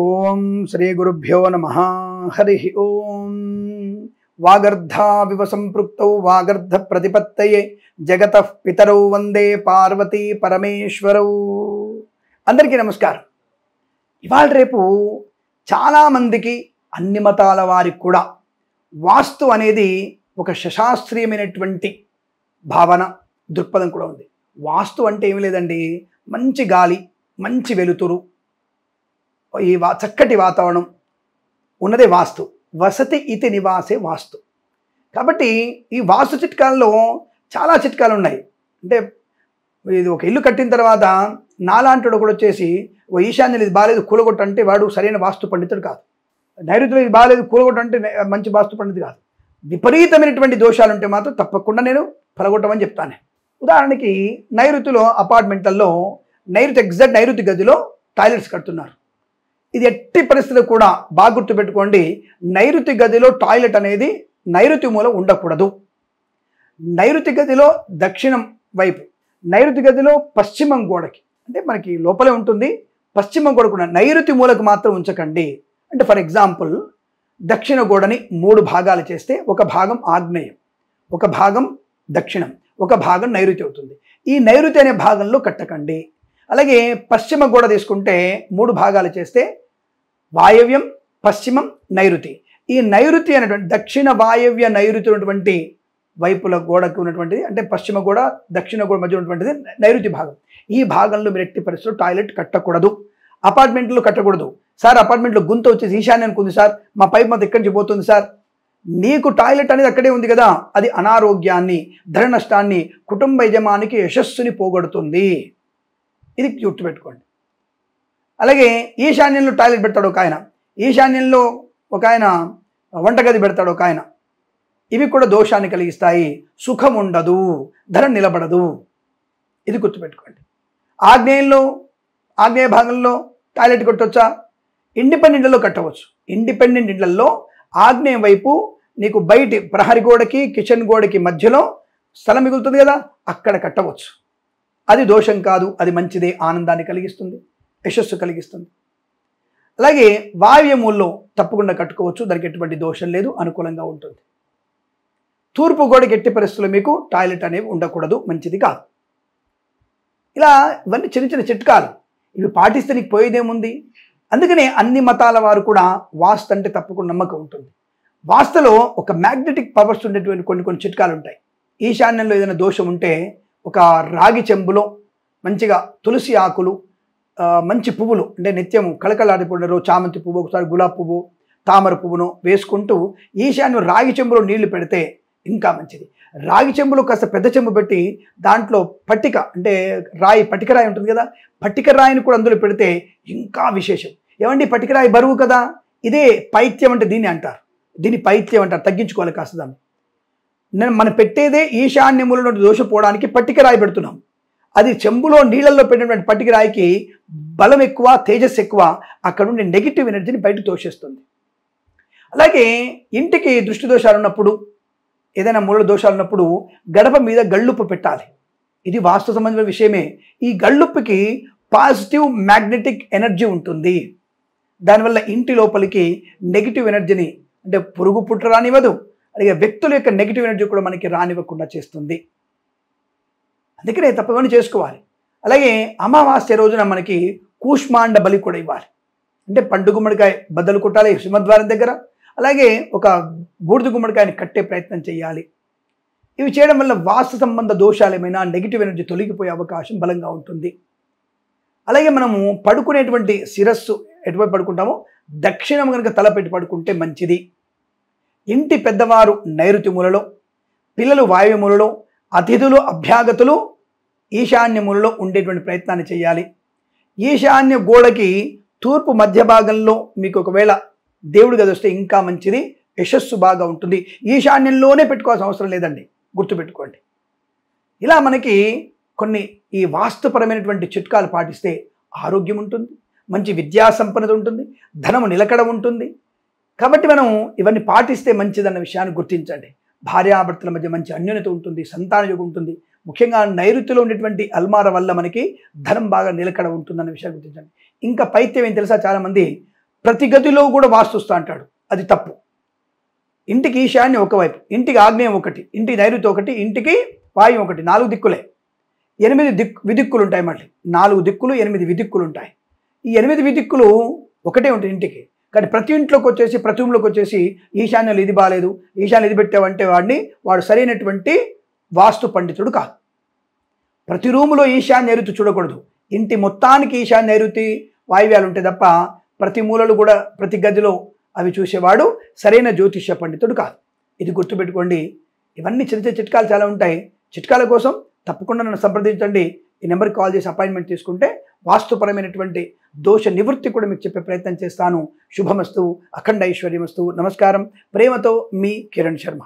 ఓం శ్రీ గురుభ్యో నమః. హరి ఓం. వాగర్ధావివ సంపృక్తౌ వాగర్ధ ప్రతిపత్తయే జగతః పితరౌ వందే పార్వతీ పరమేశ్వరౌ. అందరికీ నమస్కారం. ఇవాళ రేపు చాలామందికి అన్ని మతాల వారికి కూడా వాస్తు అనేది ఒక శశాస్త్రీయమైనటువంటి భావన దృక్పథం కూడా ఉంది. వాస్తు అంటే ఏమి లేదండి, మంచి గాలి, మంచి వెలుతురు, ఈ చక్కటి వాతావరణం ఉన్నదే వాస్తు. వసతి ఇతి నివాసే వాస్తు. కాబట్టి ఈ వాస్తు చిట్కాలలో చాలా చిట్కాలు ఉన్నాయి. అంటే ఇది ఒక ఇల్లు కట్టిన తర్వాత నాలాంటి కూడా వచ్చేసి ఓ ఈశాన్యం ఇది బాగాలేదు కూలగొట్టు అంటే వాడు సరైన వాస్తు పండితుడు కాదు. నైరుతిలో ఇది బాగాలేదు కూలగొట్టు అంటే మంచి వాస్తు పండితుడు కాదు. విపరీతమైనటువంటి దోషాలు ఉంటే మాత్రం తప్పకుండా నేను పలగొట్టమని చెప్తాను. ఉదాహరణకి నైరుతిలో అపార్ట్మెంట్లలో ఎగ్జాక్ట్ నైరుతి గదిలో టాయిలెట్స్ కడుతున్నారు. ఇది ఎట్టి పరిస్థితులు కూడా బాగా గుర్తుపెట్టుకోండి, నైరుతి గదిలో టాయిలెట్ అనేది నైరుతి మూల ఉండకూడదు. నైరుతి గదిలో దక్షిణం వైపు, నైరుతి గదిలో పశ్చిమం గోడకి, అంటే మనకి లోపలే ఉంటుంది, పశ్చిమం గోడకు నైరుతి మూలకు మాత్రం ఉంచకండి. అంటే ఫర్ ఎగ్జాంపుల్ దక్షిణ గోడని 3 భాగాలు చేస్తే ఒక భాగం ఆగ్నేయం, ఒక భాగం దక్షిణం, ఒక భాగం నైరుతి అవుతుంది. ఈ నైరుతి అనే భాగంలో కట్టకండి. అలాగే పశ్చిమ గోడ తీసుకుంటే 3 భాగాలు చేస్తే వాయవ్యం, పశ్చిమం, నైరుతి. ఈ నైరుతి అనేటువంటి దక్షిణ వాయవ్య నైరుతి ఉన్నటువంటి వైపుల గోడకు ఉన్నటువంటిది, అంటే పశ్చిమ గోడ దక్షిణ గోడ మధ్య ఉన్నటువంటిది నైరుతి భాగం. ఈ భాగంలో మీరు ఎట్టి పరిస్థితుల్లో టాయిలెట్ కట్టకూడదు. అపార్ట్మెంట్లో కట్టకూడదు. సార్ అపార్ట్మెంట్లో గుంత వచ్చేసి ఈశాన్యానికి ఉంది సార్, మా పైప్ మొత్తం ఎక్కడి నుంచి పోతుంది సార్. నీకు టాయిలెట్ అనేది అక్కడే ఉంది కదా, అది అనారోగ్యాన్ని, ధన నష్టాన్ని, కుటుంబ యజమానికి యశస్సుని పోగొడుతుంది. ఇది గుర్తుపెట్టుకోండి. అలాగే ఈశాన్యంలో టాయిలెట్ పెడతాడు ఒక ఆయన, ఈశాన్యంలో ఒక ఆయన వంటగది పెడతాడు ఒక ఆయన. ఇవి కూడా దోషాన్ని కలిగిస్తాయి. సుఖం ఉండదు, ధనం నిలబడదు. ఇది గుర్తుపెట్టుకోండి. ఆగ్నేయ భాగంలో టాయిలెట్ కట్టవచ్చా? ఇండిపెండెంట్ ఇళ్లలో కట్టవచ్చు. ఇండిపెండెంట్ ఇళ్లలో ఆగ్నేయం వైపు నీకు బయటి ప్రహరీ గోడకి కిచెన్ గోడకి మధ్యలో స్థలం మిగులుతుంది కదా, అక్కడ కట్టవచ్చు. అది దోషం కాదు, అది మంచిదే, ఆనందాన్ని కలిగిస్తుంది, యశస్సు కలిగిస్తుంది. అలాగే వాయువ్యముల్లో తప్పకుండా కట్టుకోవచ్చు, దానికి ఎటువంటి దోషం లేదు, అనుకూలంగా ఉంటుంది. తూర్పు గోడకి ఎట్టి పరిస్థితుల్లో మీకు టాయిలెట్ అనేవి ఉండకూడదు, మంచిది కాదు. ఇలా ఇవన్నీ చిన్న చిన్న చిట్కాలు, ఇవి పాటిస్తే నీకు పోయేదేముంది. అందుకనే అన్ని మతాల వారు కూడా వాస్తు అంటే తప్పకుండా నమ్మకం ఉంటుంది. వాస్తులో ఒక మ్యాగ్నెటిక్ పవర్స్ ఉండేటువంటి కొన్ని చిట్కాలు ఉంటాయి. ఈశాన్యంలో ఏదైనా దోషం ఉంటే ఒక రాగి చెంబులో మంచిగా తులసి ఆకులు, మంచి పువ్వులు, అంటే నిత్యము కళకళాడిపోయినారు చామంతి పువ్వు, ఒకసారి గులాబీ పువ్వు, తామర పువ్వును వేసుకుంటూ ఈశాన్యం రాగి చెంబులో నీళ్లు పెడితే ఇంకా మంచిది. రాగి చెంబులో కాస్త పెద్ద చెంబు పెట్టి దాంట్లో పట్టిక, అంటే రాయి, పట్టిక రాయి ఉంటుంది కదా, పట్టిక రాయిని కూడా అందులో పెడితే ఇంకా విశేషం. ఏమండి పట్టిక రాయి బరువు కదా, ఇదే పైత్యం అంటే దీన్ని అంటారు, దీన్ని పైత్యం అంటారు. తగ్గించుకోవాలి కాస్త దాన్ని. మనం పెట్టేదే ఈశాన్యములో దోషపోవడానికి పట్టిక రాయి పెడుతున్నాం. అది చెంబులో నీళ్ళల్లో పెట్టినటువంటి పట్టిక రాయికి బలం ఎక్కువ, తేజస్సు ఎక్కువ, అక్కడ ఉండే నెగిటివ్ ఎనర్జీని బయట తోసేస్తుంది. అలాగే ఇంటికి దృష్టి దోషాలు ఉన్నప్పుడు, ఏదైనా మూల దోషాలు ఉన్నప్పుడు గడప మీద గళ్ళుప్పు పెట్టాలి. ఇది వాస్తు సంబంధమైన విషయమే. ఈ గళ్ళుప్పుకి పాజిటివ్ మ్యాగ్నెటిక్ ఎనర్జీ ఉంటుంది. దానివల్ల ఇంటి లోపలికి నెగిటివ్ ఎనర్జీని, అంటే పురుగు పుట్ర రానివ్వదు, అలాగే వ్యక్తుల యొక్క నెగిటివ్ ఎనర్జీ కూడా మనకి రానివ్వకుండా చేస్తుంది. అందుకనే తప్పకుండా చేసుకోవాలి. అలాగే అమావాస్య రోజున మనకి కూష్మాండ బలి కూడా ఇవ్వాలి. అంటే పండు గుమ్మడికాయ బద్దలు కొట్టాలి సింహద్వారం దగ్గర, అలాగే ఒక బూడిద గుమ్మడికాయని కట్టే ప్రయత్నం చేయాలి. ఇవి చేయడం వల్ల వాస్తు సంబంధ దోషాలు ఏమైనా, నెగిటివ్ ఎనర్జీ తొలగిపోయే అవకాశం బలంగా ఉంటుంది. అలాగే మనము పడుకునేటువంటి శిరస్సు ఎటువైపు పడుకుంటామో దక్షిణం కనుక తలపెట్టి పడుకుంటే మంచిది. ఇంటి పెద్దవారు నైరుతి మూలలో, పిల్లలు వాయువ్య మూలలో, అతిథులు అభ్యాగతులు ఈశాన్య మూలలో ఉండేటువంటి ప్రయత్నాన్ని చేయాలి. ఈశాన్య గోడకి తూర్పు మధ్య భాగంలో మీకు ఒకవేళ దేవుడి గది వస్తే ఇంకా మంచిది, యశస్సు బాగా ఉంటుంది. ఈశాన్యంలోనే పెట్టుకోవాల్సిన అవసరం లేదండి, గుర్తుపెట్టుకోండి. ఇలా మనకి కొన్ని ఈ వాస్తుపరమైనటువంటి చిట్కాలు పాటిస్తే ఆరోగ్యం ఉంటుంది, మంచి విద్యా సంపన్నత ఉంటుంది, ధనము నిలకడ ఉంటుంది. కాబట్టి మనం ఇవన్నీ పాటిస్తే మంచిదన్న విషయాన్ని గుర్తించండి. భార్యాభర్తల మధ్య మంచి అన్యోన్యత ఉంటుంది, సంతాన యోగం ఉంటుంది. ముఖ్యంగా నైరుతిలో ఉండేటువంటి అల్మార వల్ల మనకి ధనం బాగా నిలకడ ఉంటుందన్న విషయాన్ని గుర్తించండి. ఇంకా పైత్యం ఏం తెలుసా, చాలామంది ప్రతి గదిలో కూడా వాస్తుస్తా అంటాడు, అది తప్పు. ఇంటికి ఈశాన్యం ఒకవైపు, ఇంటికి ఆగ్నేయం ఒకటి, ఇంటికి నైరుతి ఒకటి, ఇంటికి వాయువు ఒకటి, 4 దిక్కులే. 8 విదిక్కులు ఉంటాయి. మళ్ళీ 4 దిక్కులు 8 విదిక్కులు ఉంటాయి. ఈ 8 విదిక్కులు ఒకటే ఉంటాయి ఇంటికి. కానీ ప్రతి ఇంట్లోకి వచ్చేసి, ప్రతి రూమ్లోకి వచ్చేసి ఈశాన్యాలు ఇది బాగాలేదు, ఈశాన్యం ఇది పెట్టావంటే వాడు సరైనటువంటి వాస్తు పండితుడు కాదు. ప్రతి రూములో ఈశాన్య నైరుతి చూడకూడదు. ఇంటి మొత్తానికి ఈశాన్య నైరుతి వాయువ్యాలు ఉంటాయి తప్ప ప్రతి మూలలు కూడా, ప్రతి గదిలో అవి చూసేవాడు సరైన జ్యోతిష్య పండితుడు కాదు. ఇది గుర్తుపెట్టుకోండి. ఇవన్నీ చిన్న చిన్న చిట్కాలు చాలా ఉంటాయి. చిట్కాల కోసం తప్పకుండా నన్ను సంప్రదించండి. ఈ నెంబర్కి కాల్ చేసి అపాయింట్మెంట్ తీసుకుంటే వాస్తుపరమైనటువంటి దోష నివృత్తి కూడా మీకు చెప్పే ప్రయత్నం చేస్తాను. శుభమస్తు, అఖండ ఐశ్వర్యమస్తు. నమస్కారం. ప్రేమతో మీ కిరణ్ శర్మ.